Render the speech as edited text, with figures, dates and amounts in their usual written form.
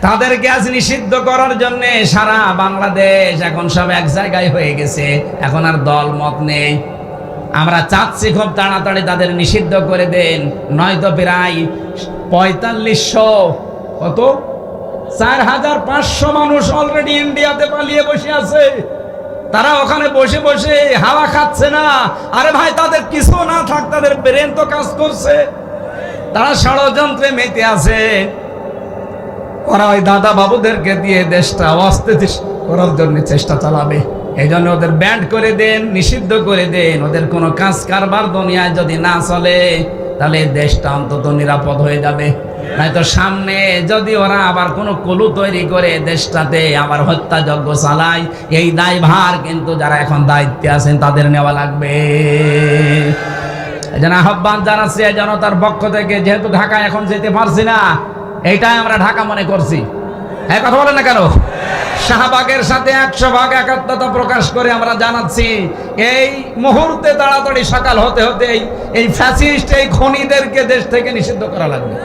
তাদেরকে আজ নিষিদ্ধ করার জন্য সারা বাংলাদেশ এখন সব এক জায়গায় হয়ে গেছে। এখন আর দল মত নেই। আমরা চাচ্ছি খুব তাড়াতাড়ি তাদের নিষিদ্ধ করে দেন, নয়তো প্রায় ৪৫০০ কত ৪৫০০ মানুষ অলরেডি ইন্ডিয়াতে পালিয়ে বসে আছে। তারা ওখানে বসে বসে হাওয়া খাচ্ছে না। আরে ভাই, তাদের কিছু না থাক, তাদের ব্রেন তো কাজ করছে। তারা ষড়যন্ত্রে মেতে আছে। ওরা ওই দাদা বাবুদেরকে দিয়ে দেশটা অস্থিতিশীল করার জন্য চেষ্টা চালাবে। এই জন্য ওদের ব্যান্ড করে দেন, নিষিদ্ধ করে দেন। ওদের কোনো কাজ কারবার দুনিয়ায় যদি না চলে, তাহলে দেশটা অন্তত নিরাপদ হয়ে যাবে। নয়তো সামনে যদি ওরা আবার কোনো কলু তৈরি করে দেশটাতে আবার হত্যাযজ্ঞ চালায়, এই দায়ভার কিন্তু যারা এখন দায়িত্বে আছেন তাদের নেওয়া লাগবে। এই জন্য আহ্বান জানাচ্ছি এই জনতার পক্ষ থেকে, যেহেতু ঢাকা এখন যেতে পারছি না, এইটাই আমরা ঢাকা মনে করছি। হ্যাঁ, কথা বলেন না কেন? শাহবাগের সাথে ১০০ ভাগ একাত্মতা প্রকাশ করে আমরা জানাচ্ছি, এই মুহূর্তে তাড়াতাড়ি সকাল হতে হতে এই ফ্যাসিস্ট, এই খনিদেরকে দেশ থেকে নিষিদ্ধ করা লাগবে।